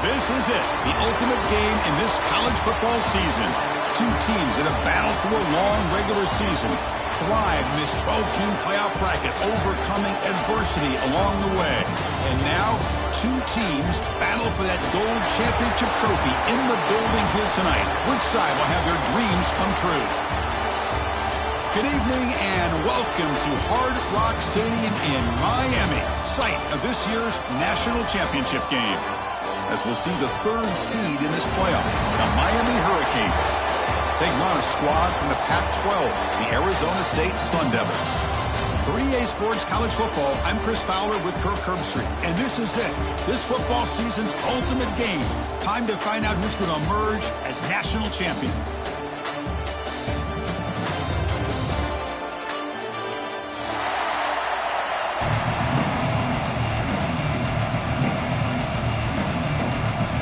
This is it, the ultimate game in this college football season. Two teams that have battled through a long regular season, thrived in this 12-team playoff bracket, overcoming adversity along the way. And now, two teams battle for that gold championship trophy in the building here tonight. Which side will have their dreams come true? Good evening and welcome to Hard Rock Stadium in Miami, site of this year's national championship game. As we'll see the third seed in this playoff, the Miami Hurricanes, taking on a squad from the Pac-12, the Arizona State Sun Devils. 3A Sports College Football, I'm Chris Fowler with Kirk Herbstreit, and this is it, this football season's ultimate game. Time to find out who's going to emerge as national champion.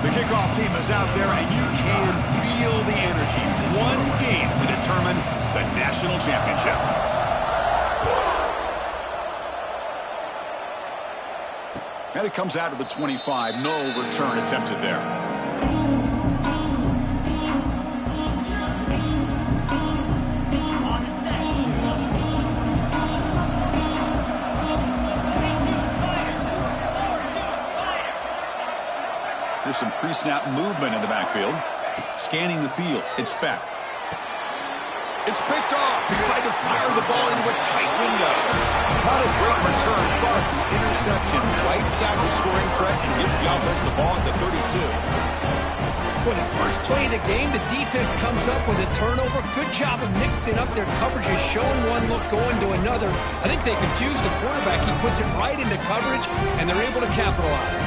The kickoff team is out there, and you can feel the energy. One game to determine the national championship. And it comes out of the 25. No return attempted there. There's some pre-snap movement in the backfield. Scanning the field. It's back. It's picked off. He tried to fire the ball into a tight window. Not a great return, but the interception wipes out the scoring threat and gives the offense the ball at the 32. For the first play of the game, the defense comes up with a turnover. Good job of mixing up their coverages, showing one look, going to another. I think they confused the quarterback. He puts it right into coverage, and they're able to capitalize.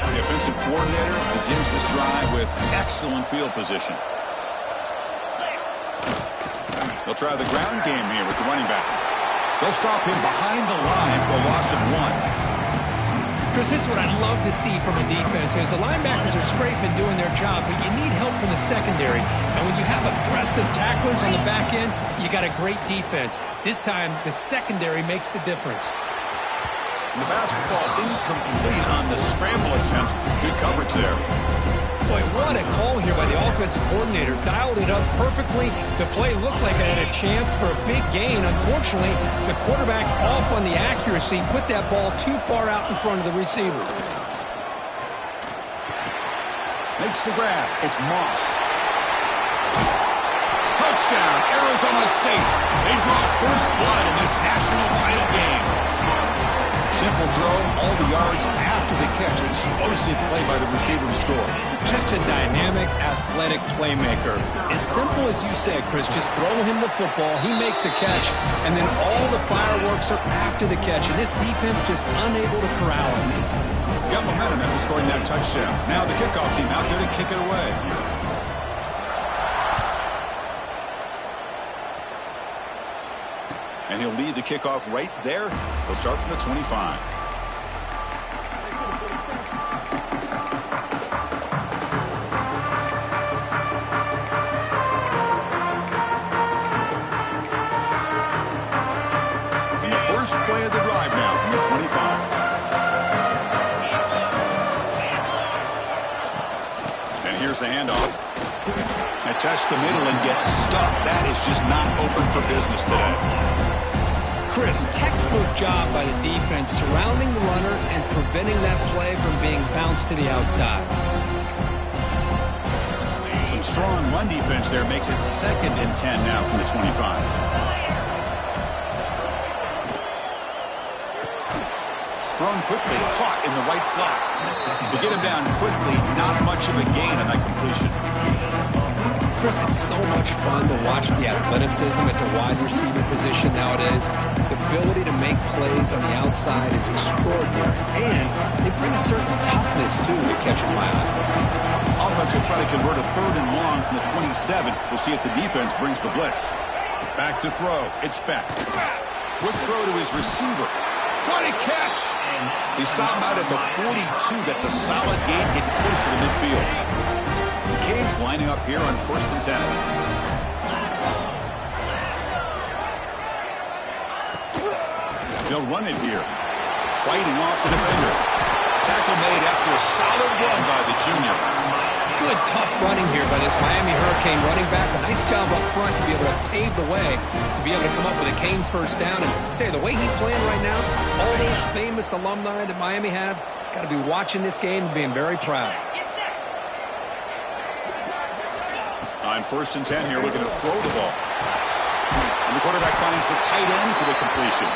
The offensive coordinator begins this drive with excellent field position. They'll try the ground game here with the running back. They'll stop him behind the line for a loss of 1. Chris, this is what I love to see from a defense is the linebackers are scraping, doing their job, but you need help from the secondary. And when you have aggressive tacklers on the back end, you got a great defense. This time, the secondary makes the difference. And the pass will fall incomplete on the scramble attempt. Good coverage there. Boy, what a call here by the offensive coordinator. Dialed it up perfectly. The play looked like it had a chance for a big gain. Unfortunately, the quarterback off on the accuracy, put that ball too far out in front of the receiver. Makes the grab. It's Moss. Touchdown, Arizona State. They draw first blood in this national title game. Simple throw, all the yards after the catch. Explosive play by the receiver to score. Just a dynamic, athletic playmaker. As simple as you said, Chris, just throw him the football, he makes a catch, and then all the fireworks are after the catch. And this defense just unable to corral him. Got momentum after scoring that touchdown. Now the kickoff team out there to kick it away. And he'll lead the kickoff right there. He'll start from the 25. And the first play of the drive now from the 25. And here's the handoff. And touch the middle and gets stuffed. That is just not open for business today. Chris, textbook job by the defense surrounding the runner and preventing that play from being bounced to the outside. Some strong run defense there makes it 2nd and 10 now from the 25. Thrown quickly, caught in the right flat. To get him down quickly, not much of a gain on that completion. Chris, it's so much fun to watch the athleticism at the wide receiver position nowadays. The ability to make plays on the outside is extraordinary. And they bring a certain toughness, too, that catches my eye. Offense will try to convert a 3rd and long from the 27. We'll see if the defense brings the blitz. Back to throw. It's back. Quick throw to his receiver. What a catch! He stopped him out at the 42. That's a solid gain, getting closer to midfield. Canes lining up here on 1st and 10. They'll run it here. Fighting off the defender. Tackle made after a solid run by the junior. Good, tough running here by this Miami Hurricane running back. A nice job up front to be able to pave the way, to be able to come up with a Canes first down. And I tell you, the way he's playing right now, all those famous alumni that Miami have, got to be watching this game and being very proud. On 1st and 10 here, looking to throw the ball. And the quarterback finds the tight end for the completion.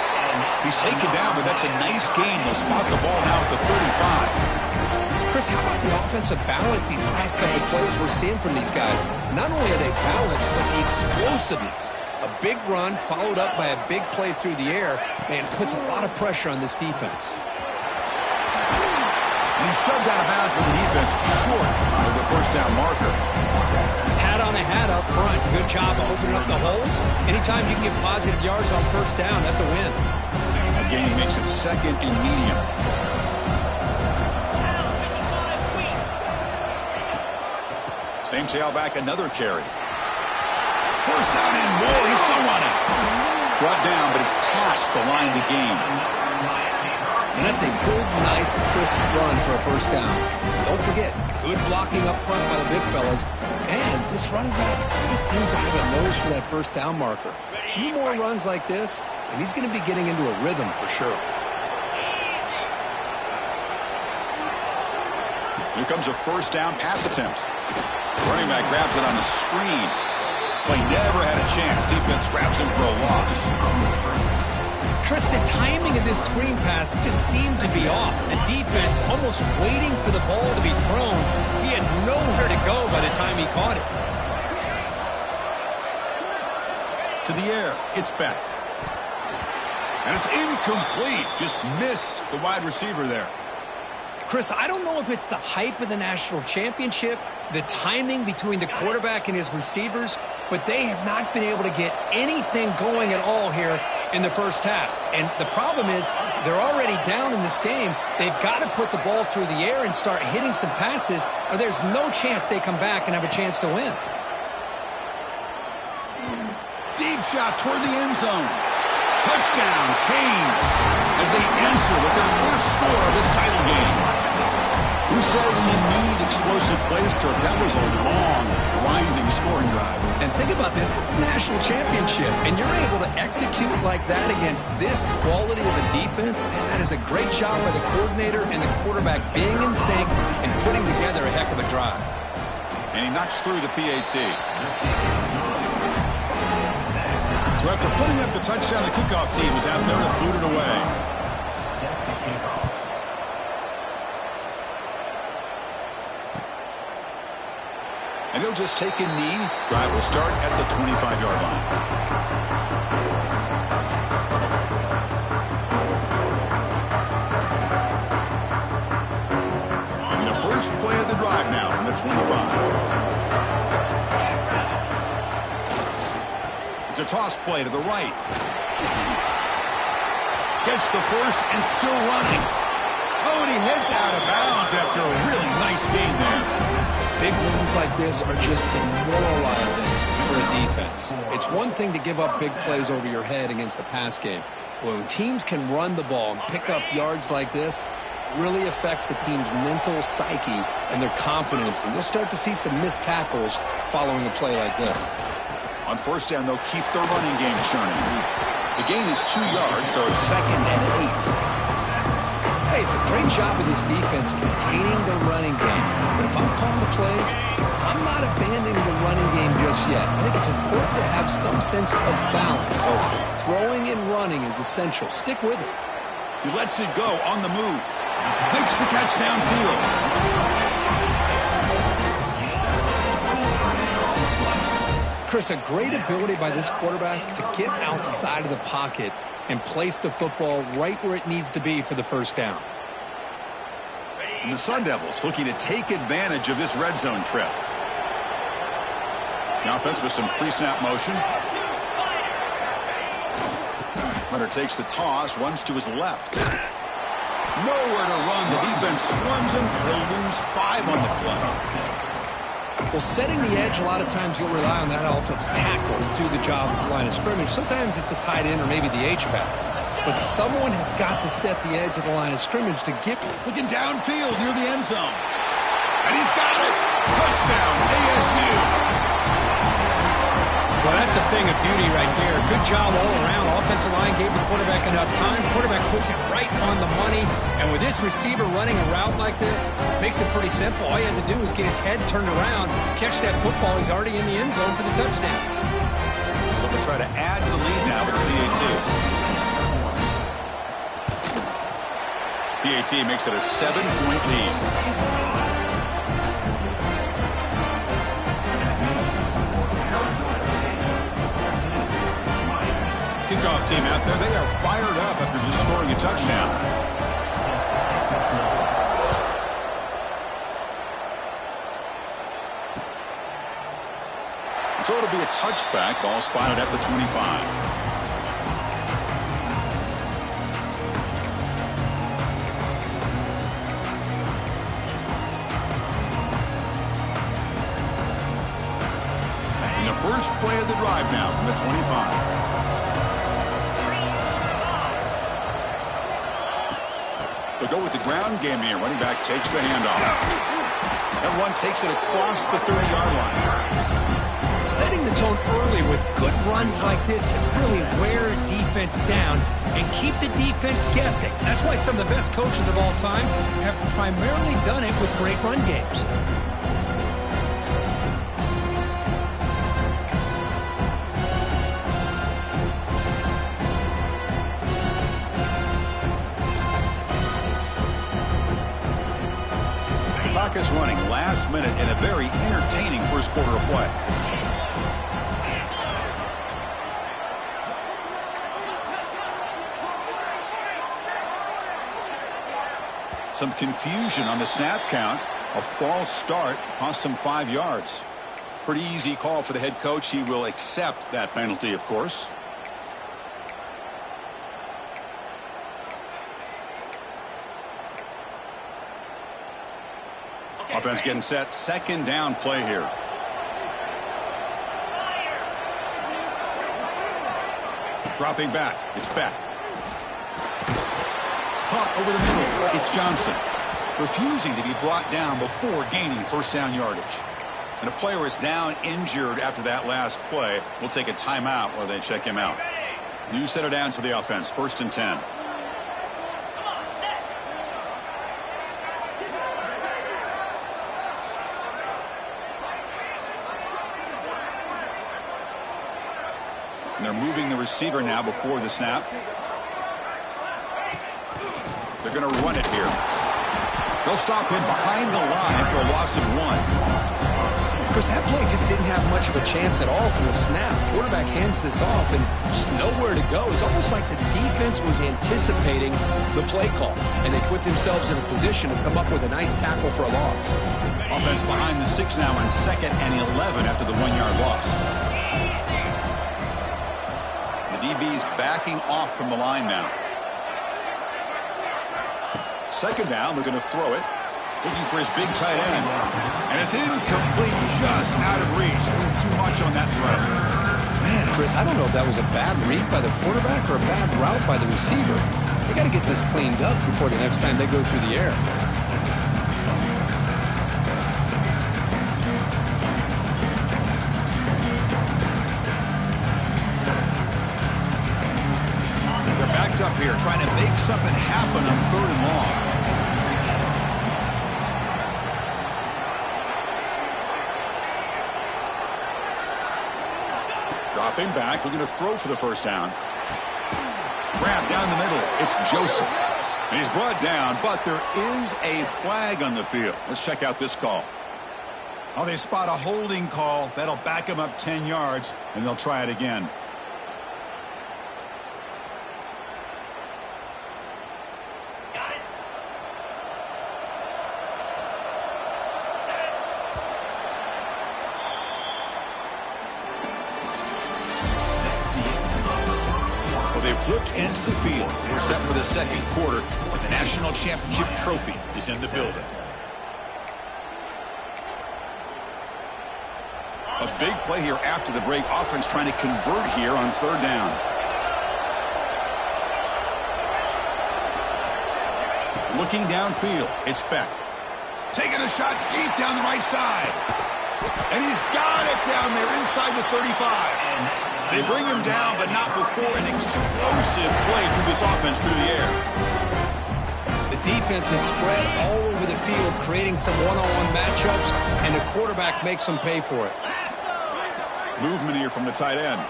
He's taken down, but that's a nice gain. They'll spot the ball now at the 35. Chris, how about the offensive balance these last couple plays we're seeing from these guys? Not only are they balanced, but the explosiveness. A big run followed up by a big play through the air, and puts a lot of pressure on this defense. And he's shoved out of bounds with the defense short of the first down marker. Hat on a hat up front. Good job of opening up the holes. Anytime you can get positive yards on first down, that's a win. A gain makes it 2nd and medium. Same tailback, another carry. First down and more. He's still running. Brought down, but it's past the line to gain. And that's a good, nice, crisp run for a first down. Don't forget, good blocking up front by the big fellas. And this running back, he seems to have a nose for that first down marker. A few more runs like this, and he's going to be getting into a rhythm for sure. Here comes a first down pass attempt. Running back grabs it on the screen. Play never had a chance. Defense grabs him for a loss. Chris, the timing of this screen pass just seemed to be off. The defense almost waiting for the ball to be thrown. He had nowhere to go by the time he caught it. To the air, it's back. And it's incomplete. Just missed the wide receiver there. Chris, I don't know if it's the hype of the national championship, the timing between the quarterback and his receivers, but they have not been able to get anything going at all here in the first half. And the problem is they're already down in this game. They've got to put the ball through the air and start hitting some passes, or there's no chance they come back and have a chance to win. Deep shot toward the end zone. Touchdown, Canes, as they answer with their first score of this title game. Who says you need explosive plays, Kirk? That was a long, grinding scoring drive. And think about this. This is the national championship, and you're able to execute like that against this quality of a defense, and that is a great job by the coordinator and the quarterback being in sync and putting together a heck of a drive. And he knocks through the PAT. So after putting up the touchdown, the kickoff team is out there to boot it away. And he'll just take a knee. Drive will start at the 25-yard line. And the first play of the drive now from the 25. It's a toss play to the right. Gets the first and still running. Oh, and he heads out of bounds after a really nice game there. Big runs like this are just demoralizing for a defense. It's one thing to give up big plays over your head against the pass game. When teams can run the ball and pick up yards like this, it really affects the team's mental psyche and their confidence. And you'll start to see some missed tackles following a play like this. On first down, they'll keep their running game churning. The gain is 2 yards, so it's 2nd and 8. Hey, it's a great job of this defense containing the running game. But if I'm calling the plays, I'm not abandoning the running game just yet. I think it's important to have some sense of balance. So throwing and running is essential. Stick with it. He lets it go on the move. Makes the catch downfield. Chris, a great ability by this quarterback to get outside of the pocket and place the football right where it needs to be for the first down. And the Sun Devils looking to take advantage of this red zone trip. The offense with some pre-snap motion. Runner takes the toss, runs to his left. Nowhere to run. The defense swarms him. He'll lose 5 on the play. Well, setting the edge, a lot of times you'll rely on that offensive tackle to do the job at the line of scrimmage. Sometimes it's a tight end or maybe the H-back. but someone has got to set the edge of the line of scrimmage to get... Looking downfield near the end zone. And he's got it. Touchdown, ASU. Well, that's a thing of beauty right there. Good job all around. Offensive line gave the quarterback enough time. Quarterback puts it right on the money. And with this receiver running a route like this, makes it pretty simple. All you have to do is get his head turned around, catch that football. He's already in the end zone for the touchdown. They'll try to add to the lead now with the PAT. PAT makes it a 7-point lead. Kickoff team out there. They are fired up after just scoring a touchdown. So it'll be a touchback. Ball spotted at the 25. And the first play of the drive now from the 25. They'll go with the ground game here. Running back takes the handoff. That run takes it across the 30-yard line. Setting the tone early with good runs like this can really wear a defense down and keep the defense guessing. That's why some of the best coaches of all time have primarily done it with great run games. Clock is running last minute in a very entertaining first quarter of play. Some confusion on the snap count. A false start cost him 5 yards. Pretty easy call for the head coach. He will accept that penalty, of course. Offense getting set. Second down play here. Dropping back. It's back. Caught over the middle. It's Johnson. Refusing to be brought down before gaining first down yardage. And a player is down injured after that last play. We'll take a timeout while they check him out. New set of downs for the offense. 1st and 10. And they're moving the receiver now before the snap. They're going to run it here. They'll stop him behind the line for a loss of 1. Chris, that play just didn't have much of a chance at all from the snap. Quarterback hands this off and just nowhere to go. It's almost like the defense was anticipating the play call, and they put themselves in a position to come up with a nice tackle for a loss. Offense behind the 6 now on 2nd and 11 after the 1-yard loss. The DB's backing off from the line now. 2nd down, we're going to throw it. Looking for his big tight end. And it's incomplete, just out of reach. A little too much on that throw. Man, Chris, I don't know if that was a bad read by the quarterback or a bad route by the receiver. They got to get this cleaned up before the next time they go through the air. They're backed up here, trying to make something happen on 3rd and long. Dropping back, looking to throw for the first down. Grab down the middle. It's Joseph. And he's brought down, but there is a flag on the field. Let's check out this call. Oh, they spot a holding call. That'll back him up 10 yards, and they'll try it again. They flipped into the field. We're set for the 2nd quarter, and the national championship trophy is in the building. A big play here after the break. Offense trying to convert here on 3rd down. Looking downfield, it's Beck. Taking a shot deep down the right side. And he's got it down there inside the 35. They bring him down, but not before an explosive play through this offense through the air. The defense is spread all over the field, creating some one-on-one matchups, and the quarterback makes them pay for it. Movement here from the tight end.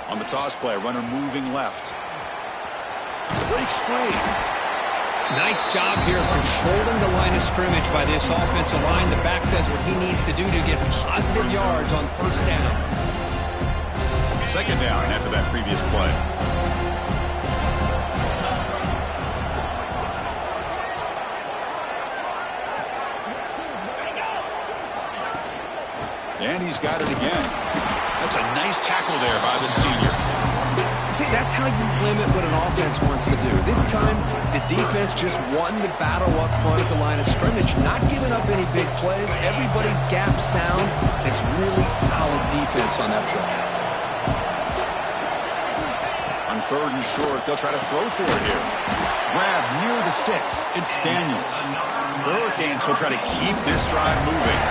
On the toss play, runner moving left. Breaks free. Nice job here controlling the line of scrimmage by this offensive line. The back does what he needs to do to get positive yards on first down. Second down after that previous play. And he's got it again. That's a nice tackle there by the senior. See, that's how you limit what an offense wants to do. This time, the defense just won the battle up front at the line of scrimmage, not giving up any big plays. Everybody's gap sound. It's really solid defense on that play. On third and short, they'll try to throw for it here. Grab near the sticks. It's Daniels. The Hurricanes will try to keep this drive moving.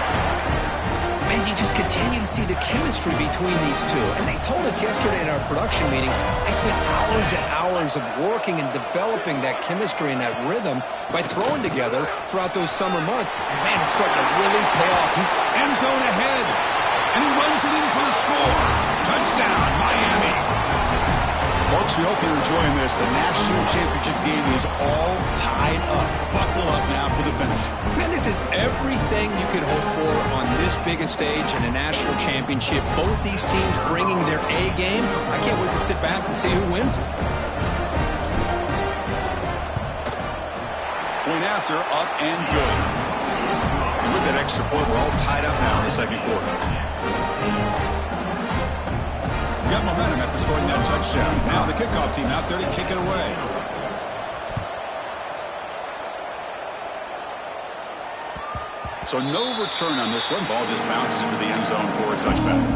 And you just continue to see the chemistry between these two. And they told us yesterday in our production meeting, they spent hours and hours of working and developing that chemistry and that rhythm by throwing together throughout those summer months. And, man, it's starting to really pay off. He's end zone ahead, and he runs it in for the score. Touchdown, Miami. Folks, we hope you're enjoying this. The national championship game is all tied up. Buckle up now for the finish. Man, this is everything you could hope for on this biggest stage in a national championship. Both these teams bringing their A game. I can't wait to sit back and see who wins it. Point after, up and good. And with that extra point, we're all tied up now in the second quarter. Got momentum after scoring that touchdown. Now the kickoff team out there to kick it away. So no return on this one. Ball just bounces into the end zone for a touchback.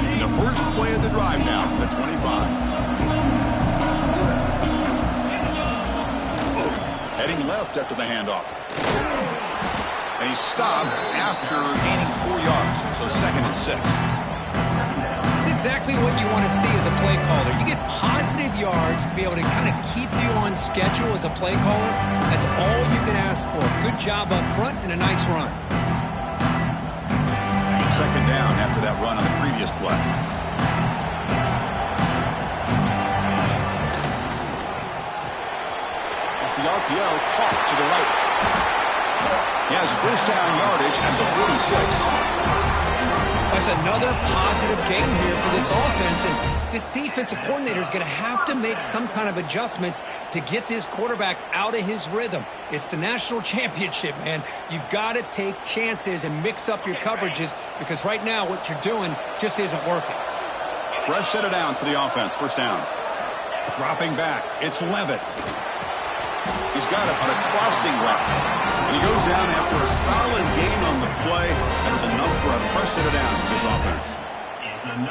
And the first play of the drive now from the 25. Heading left after the handoff. And he stopped after gaining 4 yards. So 2nd and 6. It's exactly what you want to see as a play caller. You get positive yards to be able to kind of keep you on schedule as a play caller. That's all you can ask for. Good job up front and a nice run. 2nd down after that run on the previous play. Off the RPO, caught to the right. He has first down yardage at the 46. That's another positive game here for this offense, and this defensive coordinator is going to have to make some kind of adjustments to get this quarterback out of his rhythm. It's the national championship, man. You've got to take chances and mix up your coverages because right now what you're doing just isn't working. Fresh set of downs for the offense. First down. Dropping back. It's Levitt. He's got it on a crossing route. And he goes down after a solid gain on the play. That's enough for a fresh set of downs for this offense.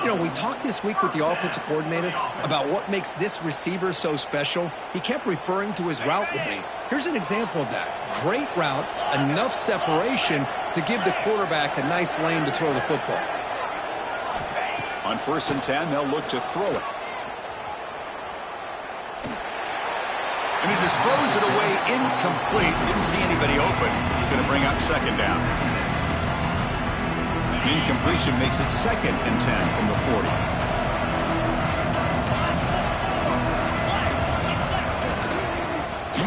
You know, we talked this week with the offensive coordinator about what makes this receiver so special. He kept referring to his route running. Here's an example of that. Great route, enough separation to give the quarterback a nice lane to throw the football. On 1st and 10, they'll look to throw it. And he just throws it away incomplete. Didn't see anybody open. He's going to bring up 2nd down. Incompletion makes it 2nd and 10 from the 40.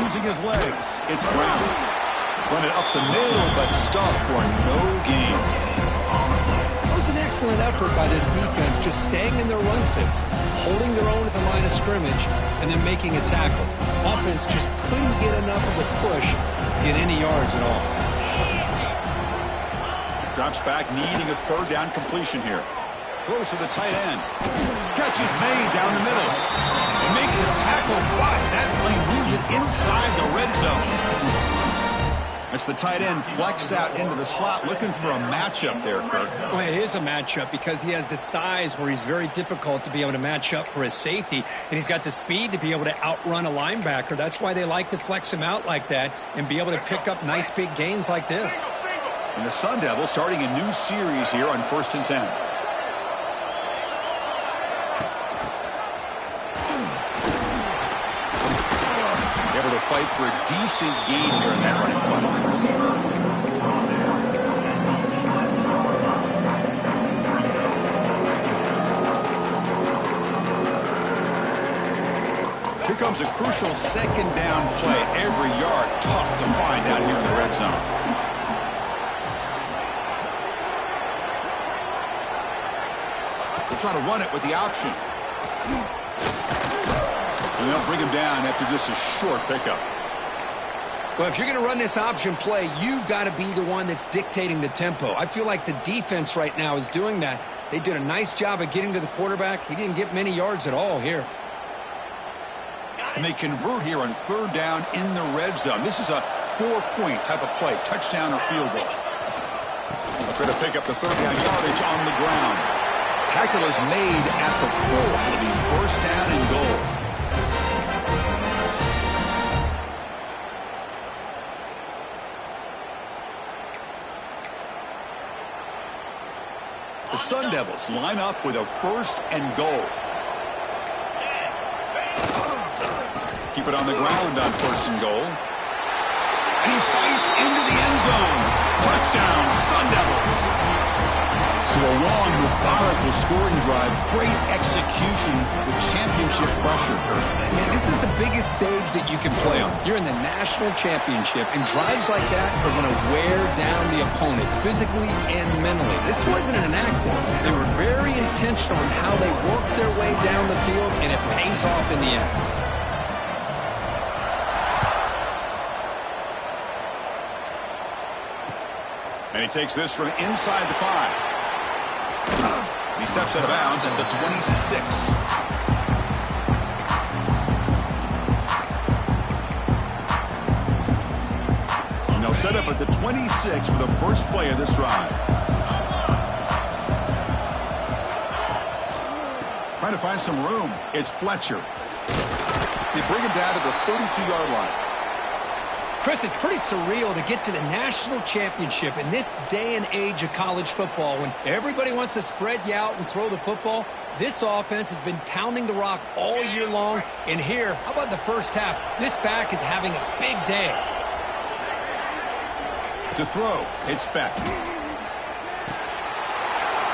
Using his legs, it's Brown. Run it up the middle, but stuff for no gain. It was an excellent effort by this defense, just staying in their run fits, holding their own at the line of scrimmage, and then making a tackle. Offense just couldn't get enough of a push to get any yards at all. Drops back, needing a 3rd down completion here. Throws to the tight end. Catch is made down the middle. They make the tackle, but that play moves it inside the red zone. It's the tight end flex out into the slot, looking for a matchup there, Kirk. Well, it is a matchup because he has the size where he's very difficult to be able to match up for his safety, and he's got the speed to be able to outrun a linebacker. That's why they like to flex him out like that and be able to pick up nice big gains like this. And the Sun Devils starting a new series here on 1st and 10. Able to fight for a decent gain here in that running play. Here comes a crucial second down play. Every yard tough to find out here in the red zone. We'll try to run it with the option. And they'll bring him down after just a short pickup. Well, if you're going to run this option play, you've got to be the one that's dictating the tempo. I feel like the defense right now is doing that. They did a nice job of getting to the quarterback. He didn't get many yards at all here. And they convert here on 3rd down in the red zone. This is a 4-point type of play, touchdown or field goal. They'll try to pick up the 3rd down yardage on the ground. Tackle is made at the 4. It'll be 1st down and goal. The Sun Devils line up with a 1st and goal. Keep it on the ground on 1st and goal. And he fights into the end zone. Touchdown, Sun Devils. So a long, methodical scoring drive. Great execution with championship pressure. Man, this is the biggest stage that you can play on. You're in the national championship, and drives like that are going to wear down the opponent physically and mentally. This wasn't an accident. They were very intentional in how they worked their way down the field, and it pays off in the end. And he takes this from inside the 5. He steps out of bounds at the 26. And they'll set up at the 26 for the first play of this drive. Trying to find some room. It's Fletcher. They bring him down to the 32-yard line. Chris, it's pretty surreal to get to the national championship in this day and age of college football when everybody wants to spread you out and throw the football. This offense has been pounding the rock all year long. And here, how about the first half? This back is having a big day. To throw, it's Beck.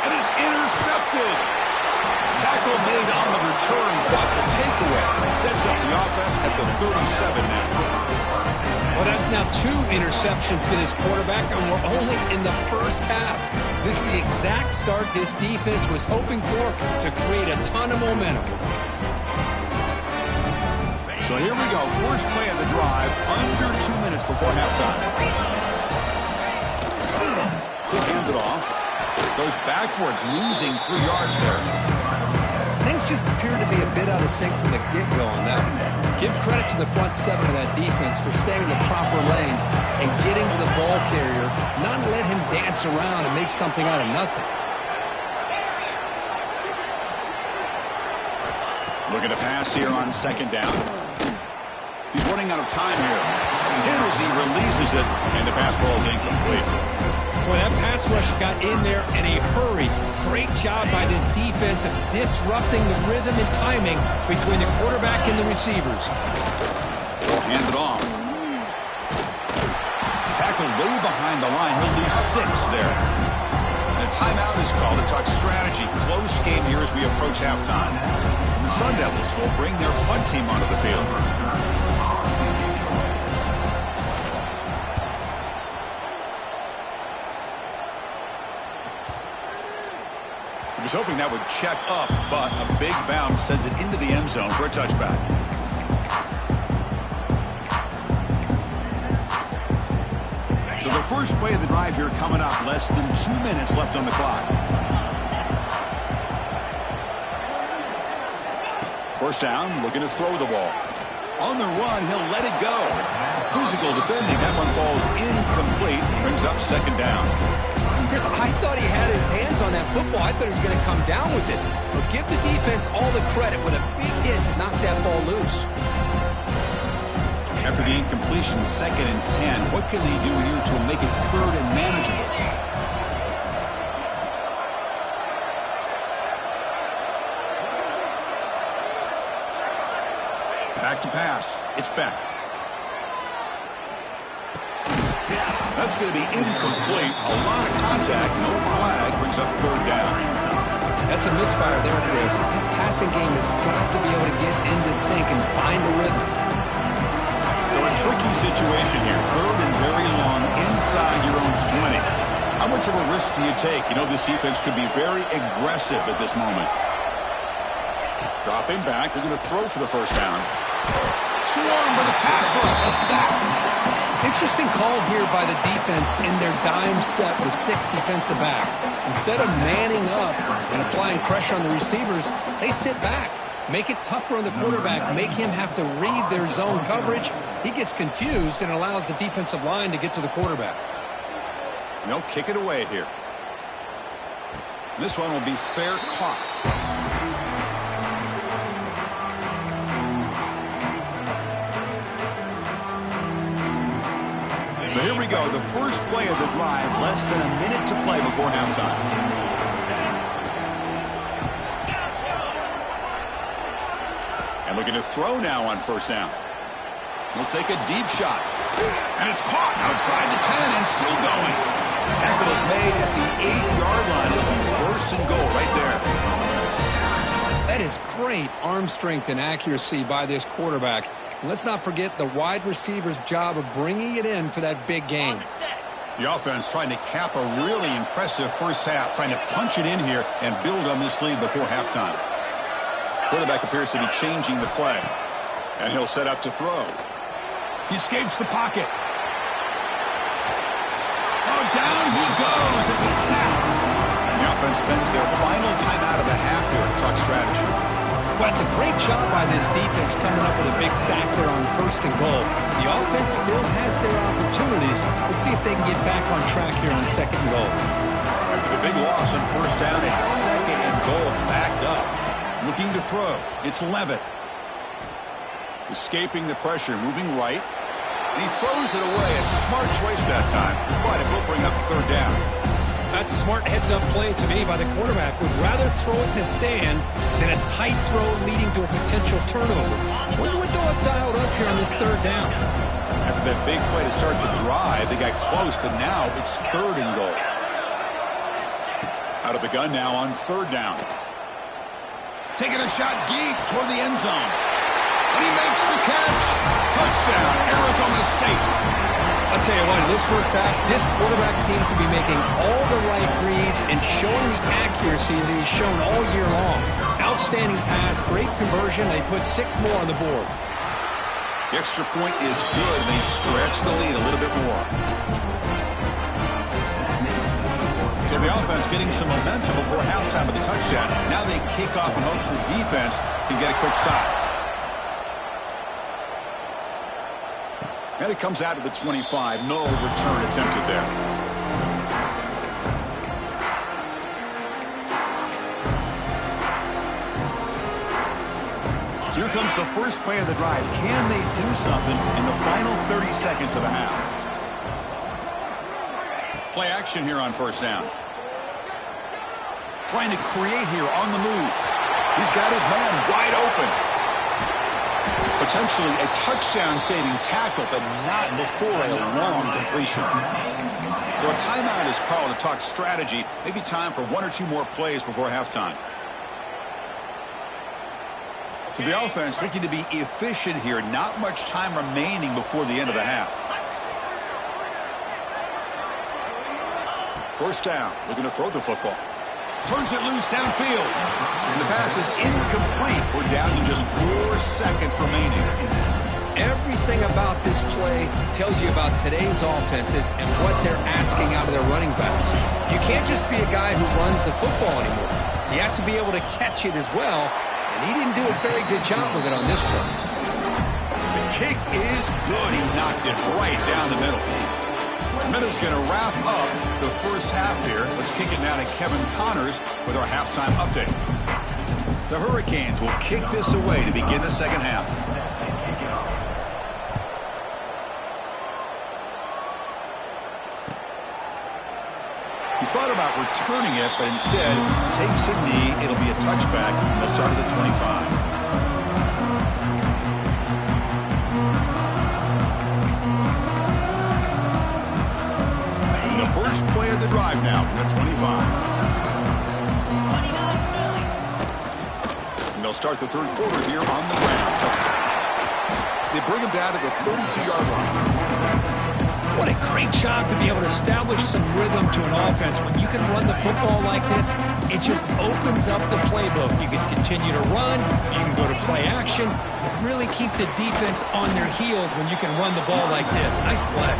It is intercepted. Tackle made on the return, but the takeaway sets up the offense at the 37 now. Well, that's now 2 interceptions for this quarterback, and we're only in the first half. This is the exact start this defense was hoping for to create a ton of momentum. So here we go. First play of the drive, under 2 minutes before halftime. He'll hand it off. Goes backwards, losing 3 yards there. Things just appear to be a bit out of sync from the get-go on that one. Give credit to the front 7 of that defense for staying in the proper lanes and getting to the ball carrier, not let him dance around and make something out of nothing. Looking to pass here on 2nd down. He's running out of time here. Hit as he releases it, and the pass ball is incomplete. Well, that pass rush got in there in a hurry. Great job by this defense of disrupting the rhythm and timing between the quarterback and the receivers. They'll hand it off. Tackle way behind the line. He'll lose 6 there. And a timeout is called to talk strategy. Close game here as we approach halftime. The Sun Devils will bring their punt team onto the field. He was hoping that would check up, but a big bounce sends it into the end zone for a touchback. So the first play of the drive here coming up, less than 2 minutes left on the clock. First down, looking to throw the ball. On the run, he'll let it go. Physical defending. That one falls incomplete. Brings up second down. Chris, I thought he had his hands on that football. I thought he was going to come down with it. But give the defense all the credit with a big hit to knock that ball loose. After the incompletion, 2nd and 10. What can they do here to make it 3rd and manageable? Back to pass. It's Beck. That's going to be incomplete. A lot of contact. No flag. Brings up 3rd down. That's a misfire there, Chris. This passing game has got to be able to get into sync and find a rhythm. So a tricky situation here. 3rd and very long inside your own 20. How much of a risk do you take? You know, this defense could be very aggressive at this moment. Dropping back. They're going to throw for the 1st down. Swarmed by the pass rush. A sack. Interesting call here by the defense in their dime set with 6 defensive backs. Instead of manning up and applying pressure on the receivers, they sit back. Make it tougher on the quarterback. Make him have to read their zone coverage. He gets confused and allows the defensive line to get to the quarterback. And they'll kick it away here. This one will be fair caught. So here we go, the first play of the drive, less than a minute to play before halftime. And looking to throw now on 1st down. We'll take a deep shot. And it's caught outside the 10 and still going. Tackle is made at the 8-yard line. It'll be 1st and goal right there. That is great arm strength and accuracy by this quarterback. Let's not forget the wide receiver's job of bringing it in for that big game. The offense trying to cap a really impressive first half, trying to punch it in here and build on this lead before halftime. Quarterback appears to be changing the play. And he'll set up to throw. He escapes the pocket. Oh, down he goes. It's a sack. The offense spends their final timeout of the half here to talk strategy. Well, it's a great job by this defense coming up with a big sack there on 1st and goal. The offense still has their opportunities. Let's see if they can get back on track here on 2nd and goal. After the big loss on 1st down, it's 2nd and goal, backed up. Looking to throw. It's Levitt. Escaping the pressure, moving right. And he throws it away. A smart choice that time. But it will bring up 3rd down. That's a smart heads-up play to me by the quarterback. Would rather throw it in the stands than a tight throw leading to a potential turnover. Wonder what they'll have dialed up here on this 3rd down. After that big play to start the drive, they got close, but now it's 3rd and goal. Out of the gun now on 3rd down. Taking a shot deep toward the end zone. And he makes the catch. Touchdown, Arizona State. I'll tell you what, in this first half, this quarterback seems to be making all the right reads and showing the accuracy that he's shown all year long. Outstanding pass, great conversion. They put 6 more on the board. The extra point is good. They stretch the lead a little bit more. So the offense getting some momentum before halftime with the touchdown. Now they kick off in hopes the defense can get a quick stop. And it comes out to the 25. No return attempted there. So here comes the first play of the drive. Can they do something in the final 30 seconds of the half? Play action here on 1st down. Trying to create here on the move. He's got his man wide open. Potentially a touchdown-saving tackle, but not before a long completion. So a timeout is called to talk strategy. Maybe time for 1 or 2 more plays before halftime. So the offense looking to be efficient here. Not much time remaining before the end of the half. 1st down. Looking to throw the football. Turns it loose downfield. And the pass is incomplete. We're down to just 4 seconds remaining. Everything about this play tells you about today's offenses and what they're asking out of their running backs. You can't just be a guy who runs the football anymore. You have to be able to catch it as well, and he didn't do a very good job of it on this play. The kick is good. He knocked it right down the middle. Meadow's going to wrap up the first half here. Let's kick it now to Kevin Connors with our halftime update. The Hurricanes will kick this away to begin the second half. He thought about returning it, but instead takes a knee. It'll be a touchback. They'll start at the 25. First play of the drive now from the 25. And they'll start the third quarter here on the ground. They bring him down to the 32-yard line. What a great job to be able to establish some rhythm to an offense. When you can run the football like this, it just opens up the playbook. You can continue to run. You can go to play action. You really keep the defense on their heels when you can run the ball like this. Nice play.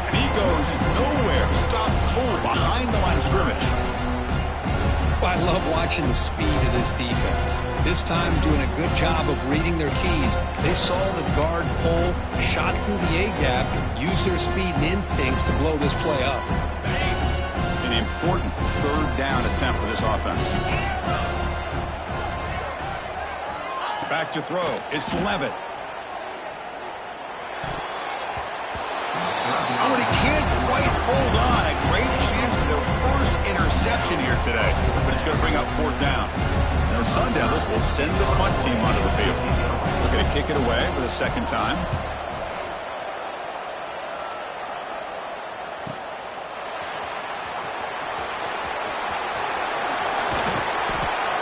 And he goes nowhere. Stop cold behind the line of scrimmage. Well, I love watching the speed of this defense. This time doing a good job of reading their keys. They saw the guard pull, shot through the A-gap, used their speed and instincts to blow this play up. An important third down attempt for this offense. Back to throw. It's Levitt. Oh, and he can't quite hold on. A great chance for their first interception here today. But it's going to bring up fourth down. And the Sun Devils will send the punt team onto the field. They're going to kick it away for the second time.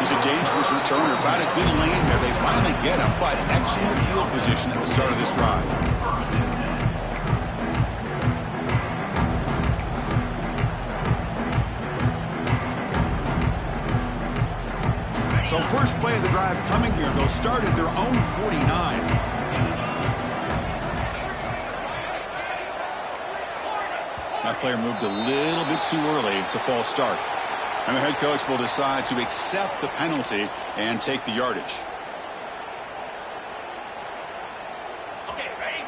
He's a dangerous returner. Found a good lane there. They finally get him, but excellent field position at the start of this drive. So first play of the drive coming here. They'll start at their own 49. That player moved a little bit too early. It's a false start. And the head coach will decide to accept the penalty and take the yardage. Okay, ready?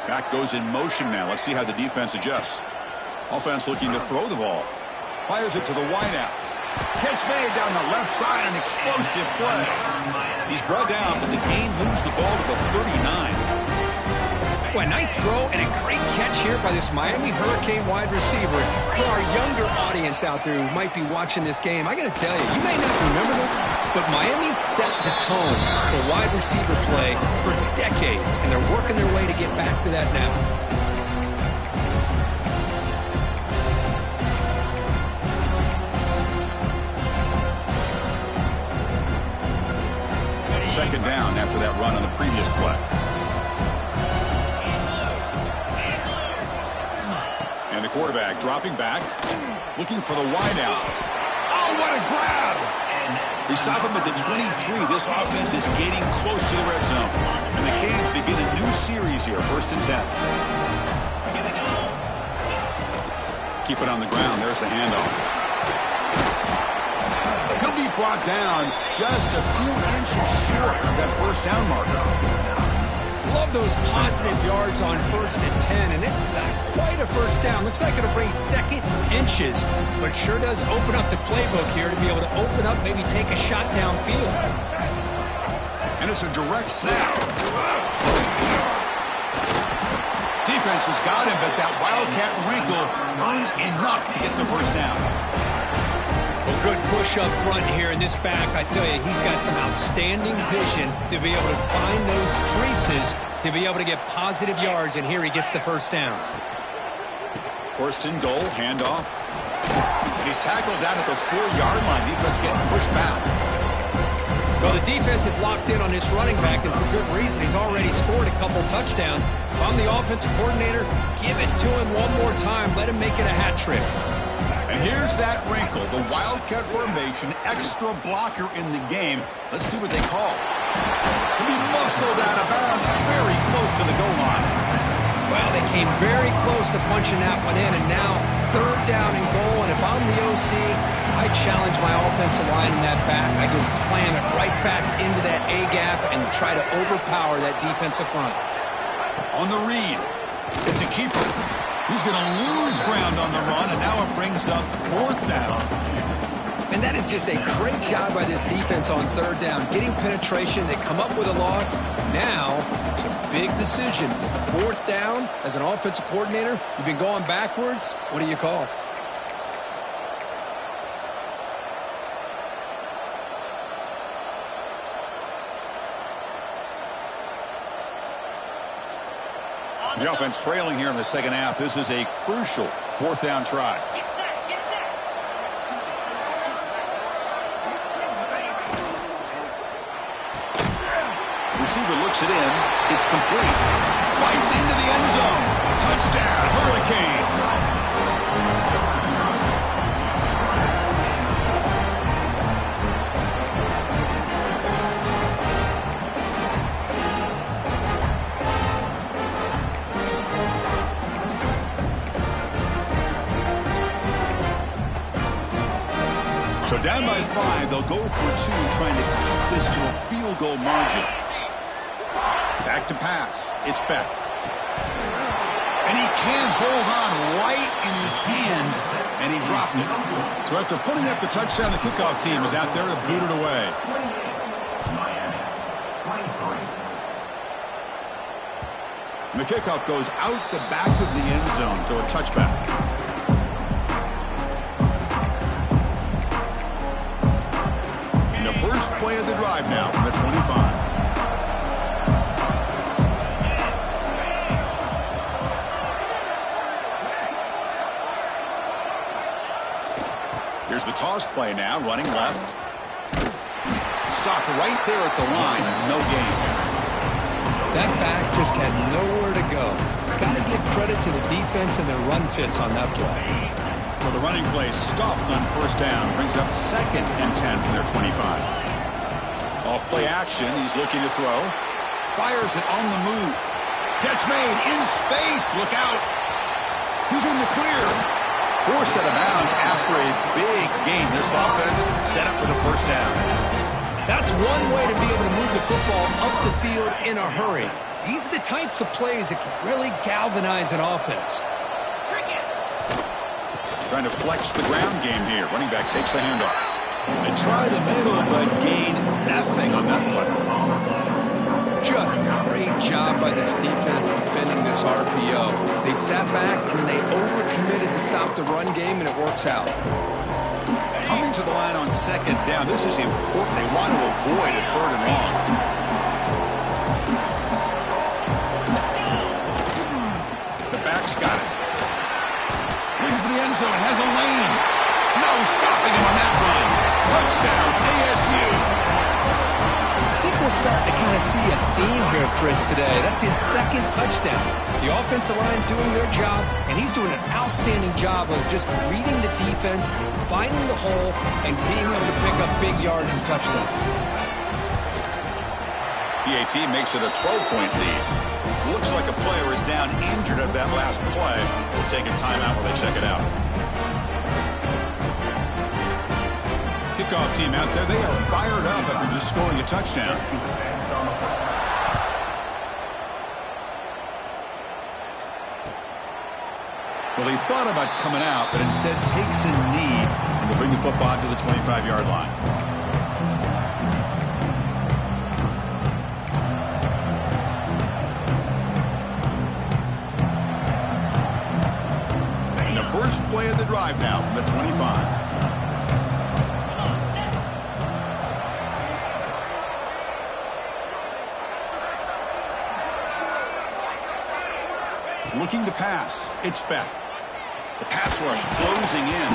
Back goes in motion now. Let's see how the defense adjusts. Offense looking to throw the ball. Fires it to the wideout. Catch made down the left side. An explosive play. He's brought down, but the game moves the ball to the 39. Boy, nice throw and a great catch here by this Miami Hurricane wide receiver. For our younger audience out there who might be watching this game, I got to tell you, you may not remember this, but Miami set the tone for wide receiver play for decades, and they're working their way to get back to that now. Second down after that run on the previous play. And the quarterback dropping back, looking for the wideout. Oh, what a grab! They stop him at the 23. This offense is getting close to the red zone. And the Canes begin a new series here, 1st and 10. Keep it on the ground. There's the handoff. He'll be brought down just a few inches short of that first down marker. Love those positive yards on 1st and 10, and it's not quite a first down. Looks like it'll bring second inches, but sure does open up the playbook here to be able to open up, maybe take a shot downfield. And it's a direct snap. Defense has got him, but that Wildcat wrinkle earns enough to get the first down. Well, good push up front here in this back. I tell you, he's got some outstanding vision to be able to find those creases to be able to get positive yards, and here he gets the first down. 1st and goal, handoff. And he's tackled down at the 4-yard line. Defense getting pushed back. Well, the defense is locked in on this running back, and for good reason. He's already scored a couple touchdowns. If I'm the offensive coordinator, give it to him one more time. Let him make it a hat trick. And here's that wrinkle, the Wildcat formation, extra blocker in the game. Let's see what they call. He'll be muscled out of bounds very close to the goal line. Well, they came very close to punching that one in, and now 3rd down and goal. And if I'm the OC, I challenge my offensive line in that back. I just slam it right back into that A-gap and try to overpower that defensive front. On the read, it's a keeper. He's going to lose ground on the run, and now it brings up 4th down. And that is just a great job by this defense on 3rd down. Getting penetration, they come up with a loss. Now, it's a big decision. 4th down, as an offensive coordinator, you've been going backwards. What do you call? The offense trailing here in the 2nd half. This is a crucial 4th down try. Receiver looks it in. It's complete. Fights into the end zone. Touchdown, Hurricanes. So down by 5, they'll go for 2, trying to cut this to a field goal margin. Back to pass. It's Beck. And he can't hold on right in his hands, and he dropped it. So after putting up the touchdown, the kickoff team is out there to boot it away. And the kickoff goes out the back of the end zone, so a touchback. And the first play of the drive now from the 25. Here's the toss play now, running left. Stopped right there at the line, no gain. That back just had nowhere to go. Got to give credit to the defense and their run fits on that play. So the running play stopped on 1st down, brings up 2nd and 10 from their 25. Off play action, he's looking to throw. Fires it on the move. Catch made in space, look out. He's in the clear. Forced out of bounds after a big gain. This offense set up for the 1st down. That's one way to be able to move the football up the field in a hurry. These are the types of plays that can really galvanize an offense. Trying to flex the ground game here. Running back takes the handoff. They try the middle, but gain nothing on that play. Just great job by this defense defending this RPO. They sat back and they overcommitted to stop the run game, and it works out. Coming to the line on 2nd down. This is important. They want to avoid a 3rd and long. The back's got it. Looking for the end zone. Has a lane. No stopping him on that run. Touchdown, ASU. I think we're starting to kind of see a theme here, Chris, today. That's his 2nd touchdown. The offensive line doing their job, and he's doing an outstanding job of just reading the defense, finding the hole, and being able to pick up big yards and touchdowns. PAT makes it a 12-point lead. Looks like a player is down injured at that last play. We'll take a timeout while they check it out. Kickoff team out there, they are fired up after just scoring a touchdown. Well, he thought about coming out, but instead takes a knee and will bring the football to the 25-yard line. And the first play of the drive now from the 25. Looking to pass. It's Beck. The pass rush closing in.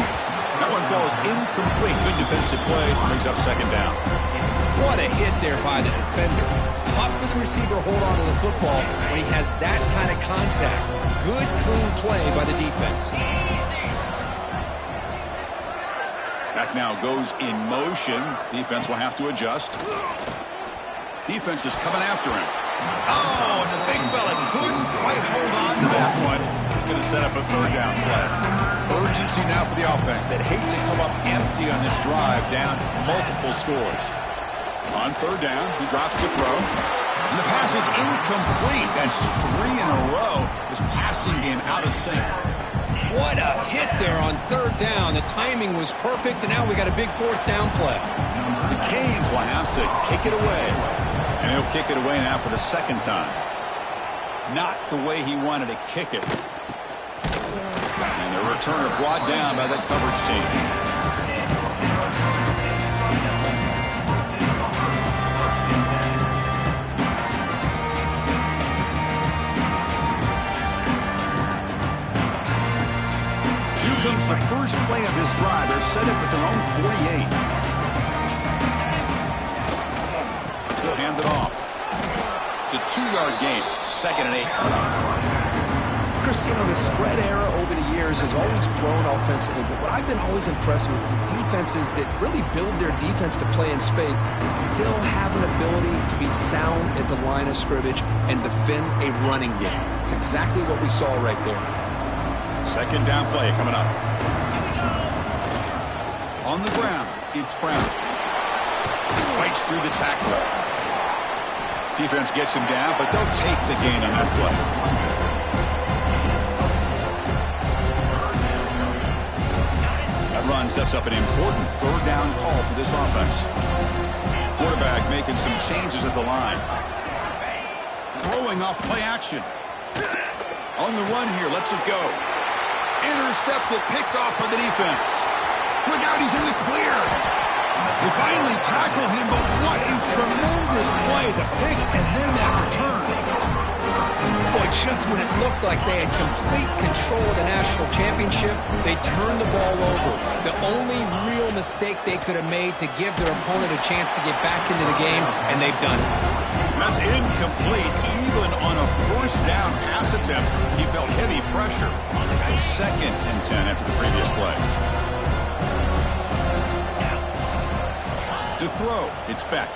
That one falls incomplete. Good defensive play. Brings up 2nd down. What a hit there by the defender. Tough for the receiver to hold on to the football when he has that kind of contact. Good, clean play by the defense. Back now goes in motion. Defense will have to adjust. Defense is coming after him. Oh, and the big fella couldn't quite hold on to that one. Going to set up a third down play. Urgency now for the offense that hate to come up empty on this drive, down multiple scores. On third down, he drops to throw. And the pass is incomplete. That's 3 in a row. His passing game out of sync. What a hit there on third down. The timing was perfect, and now we got a big fourth down play. The Canes will have to kick it away. And he'll kick it away now for the second time. Not the way he wanted to kick it. And the returner brought down by that coverage team. Here comes the first play of this drive. They're set up at their own 48. He'll hand it off. It's a 2-yard gain. 2nd and 8. Chris, you know, the spread era over the years has always grown offensively, but what I've been always impressed with defenses that really build their defense to play in space still have an ability to be sound at the line of scrimmage and defend a running game. It's exactly what we saw right there. Second down play coming up. On the ground, it's Brown. Fights through the tackle. Defense gets him down, but they'll take the gain on that play. That run sets up an important third down call for this offense. Quarterback making some changes at the line. Throwing off play action. On the run here, lets it go. Intercepted, picked off by the defense. Look out, he's in the clear. They finally tackle him, but what a tremendous play. The pick and then that return. Boy, just when it looked like they had complete control of the national championship, they turned the ball over. The only real mistake they could have made to give their opponent a chance to get back into the game, and they've done it. That's incomplete. Even on a first down pass attempt, he felt heavy pressure. So 2nd and 10 after the previous play. To throw, it's Beck.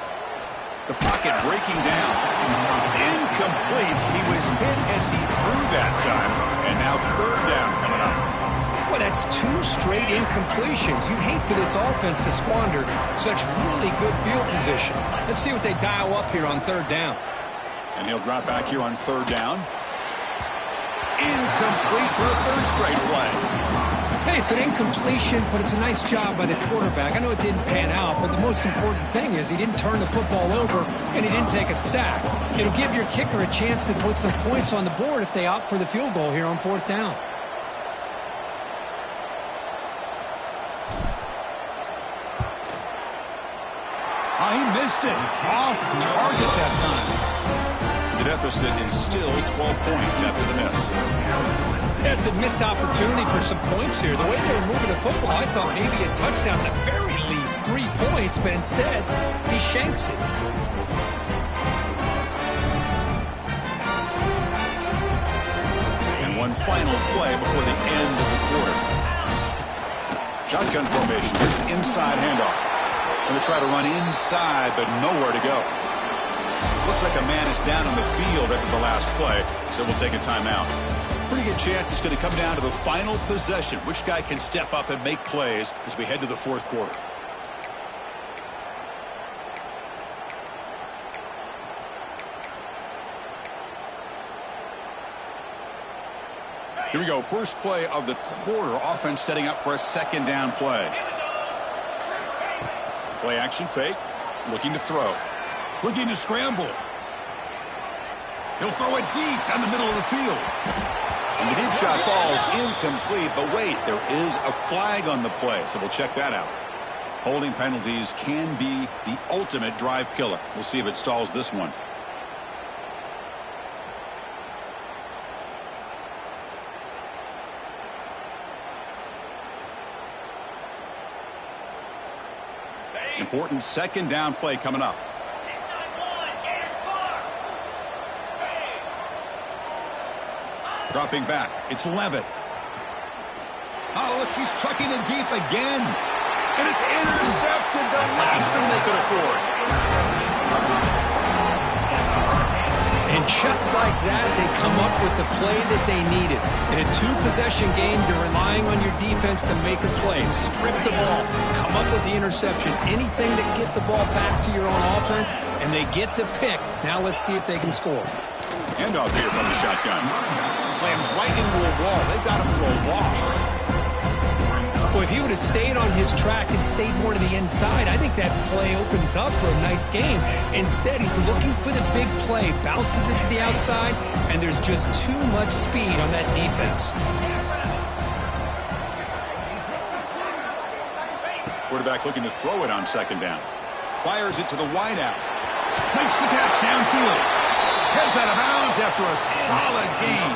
The pocket breaking down. It's incomplete. He was hit as he threw that time. And now third down coming up. Well, that's 2 straight incompletions. You'd hate for this offense to squander such really good field position. Let's see what they dial up here on third down. And he'll drop back here on third down. Incomplete for a third straight play. Hey, it's an incompletion, but it's a nice job by the quarterback. I know it didn't pan out, but the most important thing is he didn't turn the football over and he didn't take a sack. It'll give your kicker a chance to put some points on the board if they opt for the field goal here on fourth down. Oh, he missed it. Off target that time. The deficit is still 12 points after the miss. That's a missed opportunity for some points here. The way they were moving the football, I thought maybe a touchdown at the very least, 3 points, but instead, he shanks it. And one final play before the end of the quarter. Shotgun formation. Here's an inside handoff. Going to try to run inside, but nowhere to go. Looks like a man is down on the field after the last play, so we'll take a timeout. Pretty good chance it's going to come down to the final possession. Which guy can step up and make plays as we head to the fourth quarter? Here we go. First play of the quarter. Offense setting up for a second down play. Play action fake. Looking to throw. Looking to scramble. He'll throw it deep down the middle of the field. And the deep shot falls incomplete. But wait, there is a flag on the play, so we'll check that out. Holding penalties can be the ultimate drive killer. We'll see if it stalls this one. Important second down play coming up. Dropping back. It's Levitt. Oh, look, he's trucking it deep again. And it's intercepted. The last thing they could afford. just like that, they come up with the play that they needed. In a two-possession game, you're relying on your defense to make a play. Strip the ball, come up with the interception, anything to get the ball back to your own offense, and they get to pick. Now let's see if they can score. Handoff here from the shotgun. Slams right into a wall. They've got him for a loss. Well, if he would have stayed on his track and stayed more to the inside, I think that play opens up for a nice game. Instead, he's looking for the big play, bounces it to the outside, and there's just too much speed on that defense. Quarterback looking to throw it on second down. Fires it to the wideout. Makes the catch downfield. Heads out of bounds after a solid game.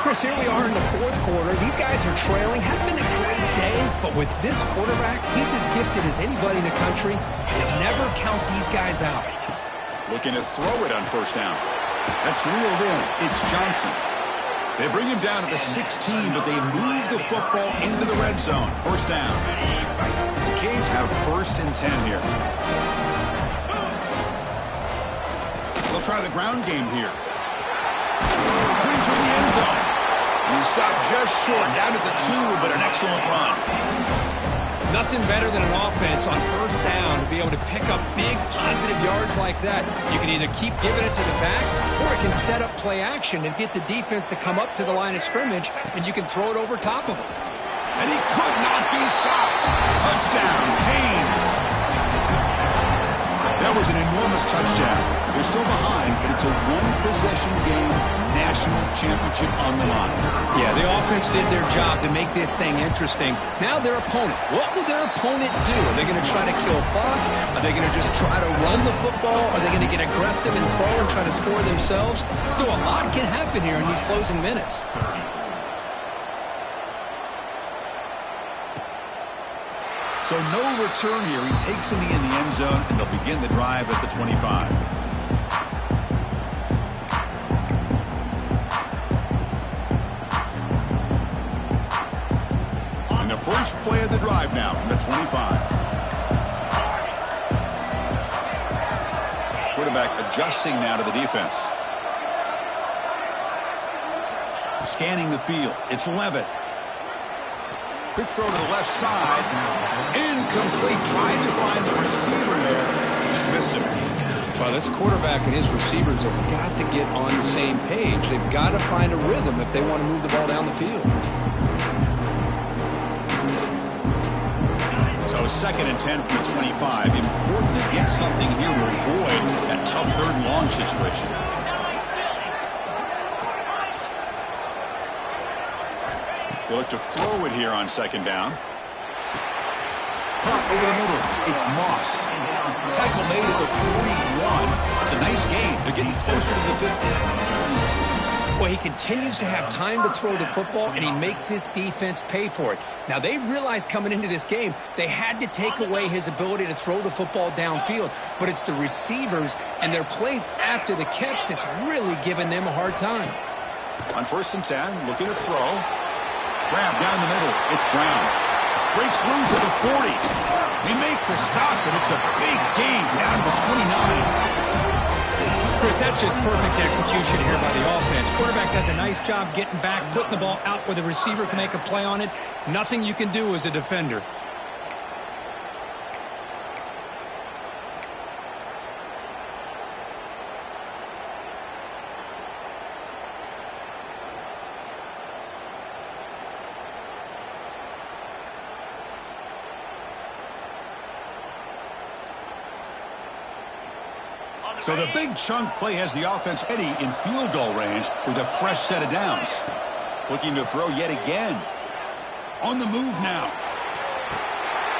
Chris, here we are in the fourth quarter. These guys are trailing. Hadn't been a great day, but with this quarterback, he's as gifted as anybody in the country. You never count these guys out. Looking to throw it on first down. That's reeled in. It's Johnson. They bring him down to the 16, but they move the football into the red zone. First down. The Canes have 1st and 10 here. They'll try the ground game here. Brings her to the end zone. And he stopped just short, down at the 2, but an excellent run. Nothing better than an offense on first down to be able to pick up big positive yards like that. You can either keep giving it to the back, or it can set up play action and get the defense to come up to the line of scrimmage, and you can throw it over top of them. And he could not be stopped. Touchdown, Canes. That was an enormous touchdown. They're still behind, but it's a one-possession game, national championship on the line. Yeah, the offense did their job to make this thing interesting. Now their opponent. What will their opponent do? Are they going to try to kill clock? Are they going to just try to run the football? Are they going to get aggressive and throw and try to score themselves? Still, a lot can happen here in these closing minutes. So no return here. He takes it in the end zone, and they'll begin the drive at the 25. And the first play of the drive now from the 25. Quarterback adjusting now to the defense. Scanning the field. It's Levitt. Quick throw to the left side. Incomplete. Trying to find the receiver there. Just missed him. Well, this quarterback and his receivers have got to get on the same page. They've got to find a rhythm if they want to move the ball down the field. So 2nd and 10 from the 25. Important to get something here to avoid that tough 3rd and long situation. They look to throw it here on 2nd down. Pop over the middle. It's Moss. Tackle made at the 41. It's a nice gain. They're getting closer to the 50. Well, he continues to have time to throw the football, and he makes his defense pay for it. Now, they realized coming into this game, they had to take away his ability to throw the football downfield. But it's the receivers and their plays after the catch that's really giving them a hard time. On 1st and 10, looking to throw. Grab down the middle. It's Brown. Breaks loose at the 40. They make the stop, but it's a big gain down to the 29. Chris, that's just perfect execution here by the offense. Quarterback does a nice job getting back, putting the ball out where the receiver can make a play on it. Nothing you can do as a defender. So the big chunk play has the offense ready in field goal range with a fresh set of downs. Looking to throw yet again. On the move now.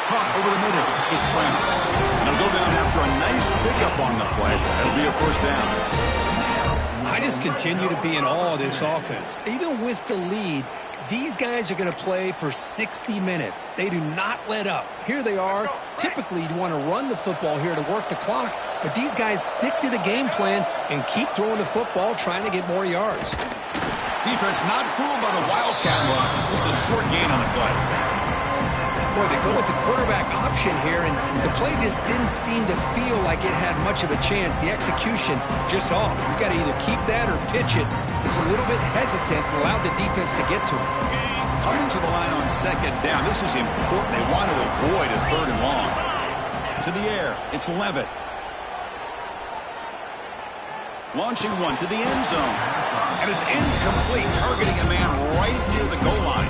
Caught over the middle. It's Brown. And he'll go down after a nice pickup on the play. That'll be a 1st down. I just continue to be in awe of this offense. Even with the lead, these guys are going to play for 60 minutes. They do not let up. Here they are. Typically, you want to run the football here to work the clock, but these guys stick to the game plan and keep throwing the football, trying to get more yards. Defense not fooled by the Wildcat run. Just a short gain on the play. Boy, they go with the quarterback option here, and the play just didn't seem to feel like it had much of a chance. The execution just off. You got to either keep that or pitch it. It was a little bit hesitant and allowed the defense to get to him. Coming to the line on second down, this is important. They want to avoid a third and long. To the air, it's Levitt. Launching one to the end zone. And it's incomplete, targeting a man right near the goal line.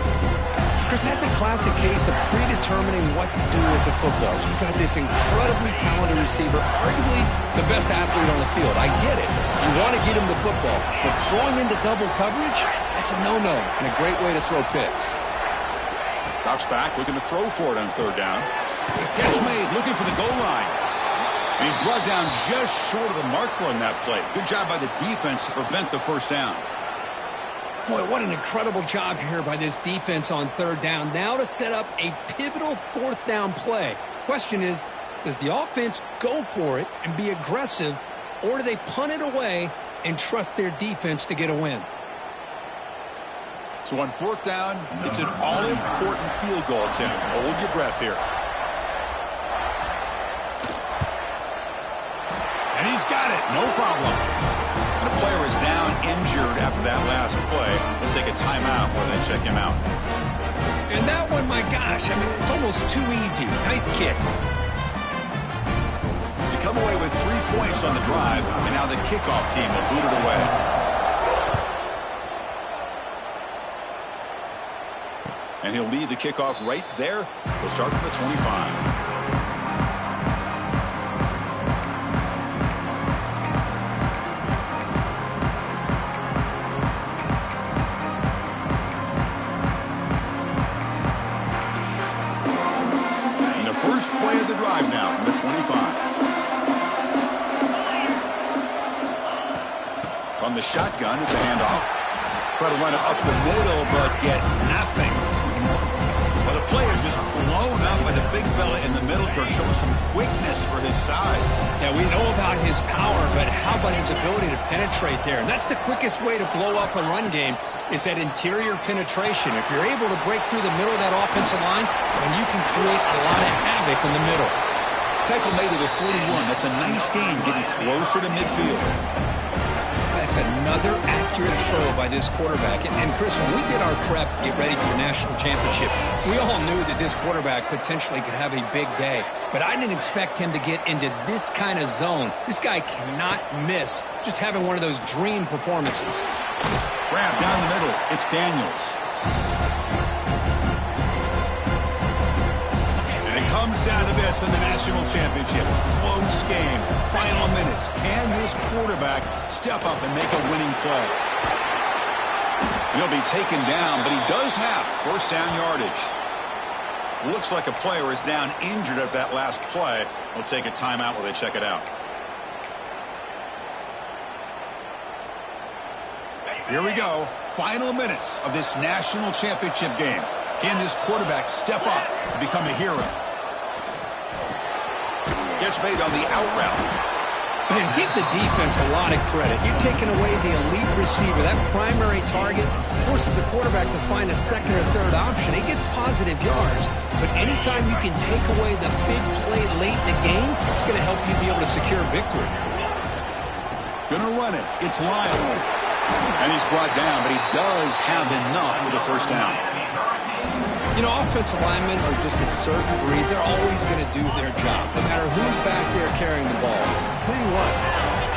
Chris, that's a classic case of predetermining what to do with the football. You've got this incredibly talented receiver, arguably the best athlete on the field. I get it. You want to get him the football, but throwing into double coverage, that's a no-no and a great way to throw picks. Drops back, looking to throw for it on third down. Catch made, looking for the goal line. And he's brought down just short of the marker on that play. Good job by the defense to prevent the first down. Boy, what an incredible job here by this defense on third down. Now to set up a pivotal fourth down play. Question is, does the offense go for it and be aggressive, or do they punt it away and trust their defense to get a win? So on fourth down, it's an all-important field goal attempt. Hold your breath here. And he's got it, no problem. And the player is down injured after that last play. Let's take a timeout while they check him out. And that one, my gosh, I mean, it's almost too easy. Nice kick. They come away with 3 points on the drive, and now the kickoff team will boot it away. And he'll lead the kickoff right there. He'll start from the 25. Play of the drive now from the 25. From the shotgun, it's a handoff. Try to run it up the middle, but get nothing. Well, the play is just blown up by the big fella in the middle. Kirk showing some quickness for his size. Yeah, we know about his power, but how about his ability to penetrate there? And that's the quickest way to blow up a run game, is that interior penetration. If you're able to break through the middle of that offensive line, then you can create a lot of havoc in the middle. Tackle made to the 41. That's a nice gain, getting closer to midfield. That's another accurate throw by this quarterback. And Chris, when we did our prep to get ready for the national championship, we all knew that this quarterback potentially could have a big day. But I didn't expect him to get into this kind of zone. This guy cannot miss just having one of those dream performances. Grab down the middle. It's Daniels. And it comes down to this in the national championship. Close game. Final minutes. Can this quarterback step up and make a winning play? He'll be taken down, but he does have first down yardage. Looks like a player is down injured at that last play. We'll take a timeout while they check it out. Here we go. Final minutes of this national championship game. Can this quarterback step up and become a hero? Gets made on the out route. Man, give the defense a lot of credit. You're taking away the elite receiver. That primary target forces the quarterback to find a second or third option. He gets positive yards, but anytime you can take away the big play late in the game, it's going to help you be able to secure victory. Gonna run it. It's Lyle. And he's brought down, but he does have enough for the first down. You know, offensive linemen are just a certain breed. They're always going to do their job, no matter who's back there carrying the ball. I'll tell you what,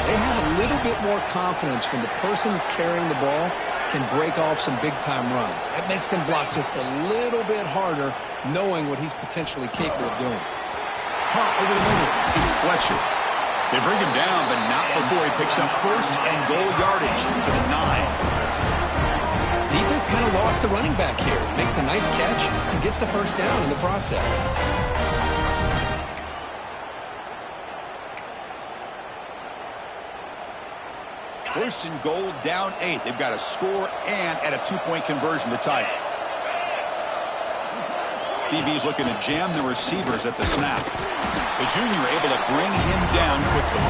they have a little bit more confidence when the person that's carrying the ball can break off some big-time runs. That makes them block just a little bit harder, knowing what he's potentially capable of doing. Hot over the middle. It's Fletcher. They bring him down, but not before he picks up first and goal yardage to the 9. Defense kind of lost a running back here. Makes a nice catch and gets the first down in the process. First and goal, down 8. They've got a score and at a 2-point conversion to tie it. DB's looking to jam the receivers at the snap. The junior able to bring him down quickly.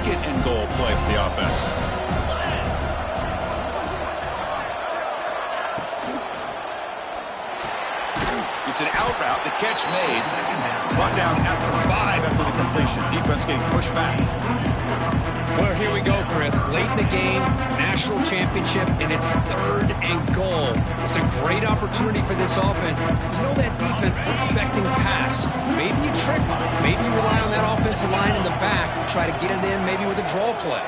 second and goal play for the offense. It's an out route. The catch made. Brought down at the 5 after the completion. Defense getting pushed back. Well, here we go, Chris. Late in the game, national championship, and it's 3rd and goal. It's a great opportunity for this offense. You know that defense is expecting pass. Maybe you trick them. Maybe you rely on that offensive line in the back to try to get it in, maybe with a draw play.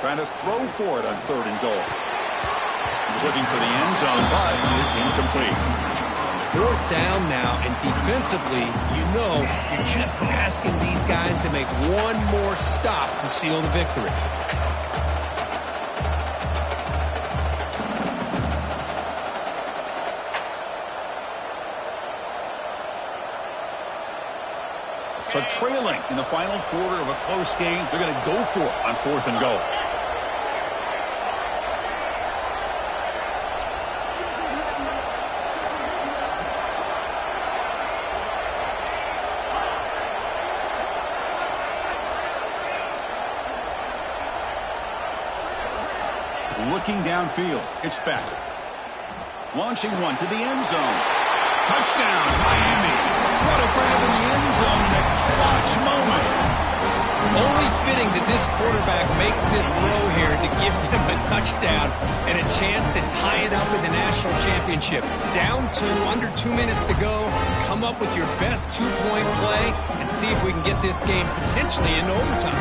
Trying to throw for it on 3rd and goal. He was looking for the end zone, but it is incomplete. 4th down now, and defensively, you know, you're just asking these guys to make one more stop to seal the victory. So trailing in the final quarter of a close game, they're going to go for it on 4th and goal. Looking downfield, it's Beck. Launching one to the end zone. Touchdown, Miami. What a grab in the end zone in a clutch moment. Only fitting that this quarterback makes this throw here to give them a touchdown and a chance to tie it up in the national championship. Down 2, under 2 minutes to go. Come up with your best 2-point play and see if we can get this game potentially into overtime.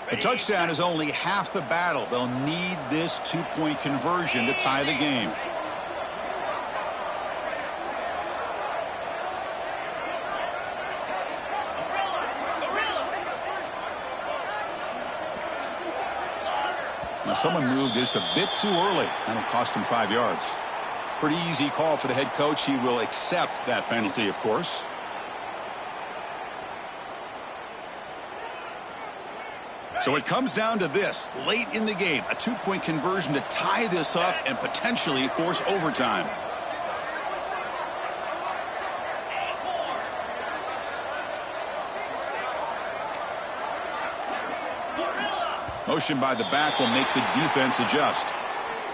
The touchdown is only half the battle. They'll need this 2-point conversion to tie the game. Now someone moved this a bit too early. That'll cost him 5 yards. Pretty easy call for the head coach. He will accept that penalty, of course. So it comes down to this, late in the game, a 2-point conversion to tie this up and potentially force overtime. Motion by the back will make the defense adjust.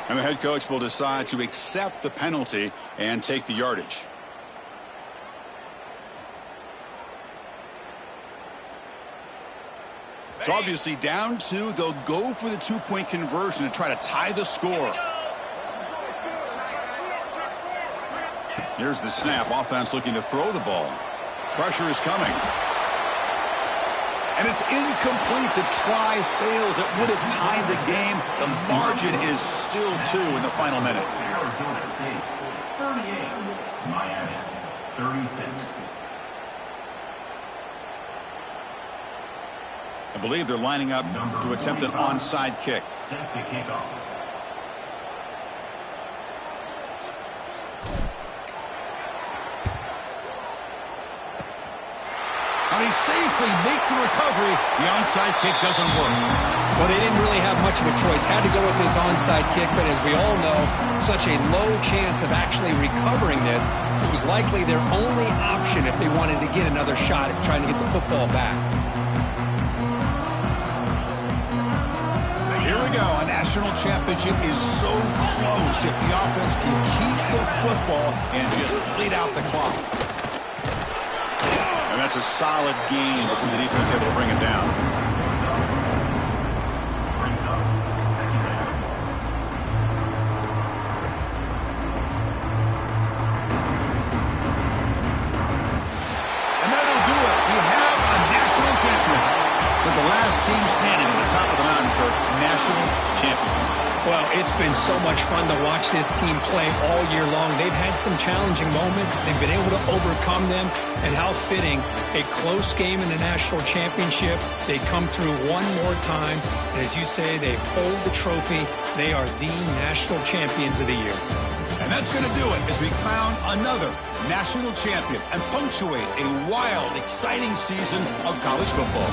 And the head coach will decide to accept the penalty and take the yardage. It's obviously down 2. They'll go for the 2-point conversion to try to tie the score. Here's the snap. Offense looking to throw the ball. Pressure is coming. And it's incomplete. The try fails. It would have tied the game. The margin is still 2 in the final minute. Arizona State, 38. Miami, 36. I believe they're lining up to attempt an onside kick. Set to kick off. They safely make the recovery. The onside kick doesn't work. Well, they didn't really have much of a choice. Had to go with this onside kick, but as we all know, such a low chance of actually recovering this. It was likely their only option if they wanted to get another shot at trying to get the football back. Here we go. A national championship is so close if the offense can keep the football and just bleed out the clock. And that's a solid game before the defense able to bring it down. And that'll do it. We have a national champion. With the last team standing at the top of the mountain for national champion. Well, it's been so much fun to watch this team play all year long. They've had some challenging moments. They've been able to overcome them. And how fitting, a close game in the national championship. They come through one more time. And as you say, they hold the trophy. They are the national champions of the year. And that's going to do it as we crown another national champion and punctuate a wild, exciting season of college football.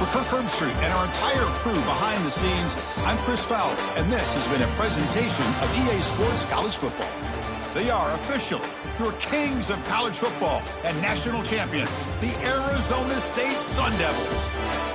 For Kirk Herbstreit and our entire crew behind the scenes, I'm Chris Fowler, and this has been a presentation of EA Sports College Football. They are officially your kings of college football and national champions, the Arizona State Sun Devils.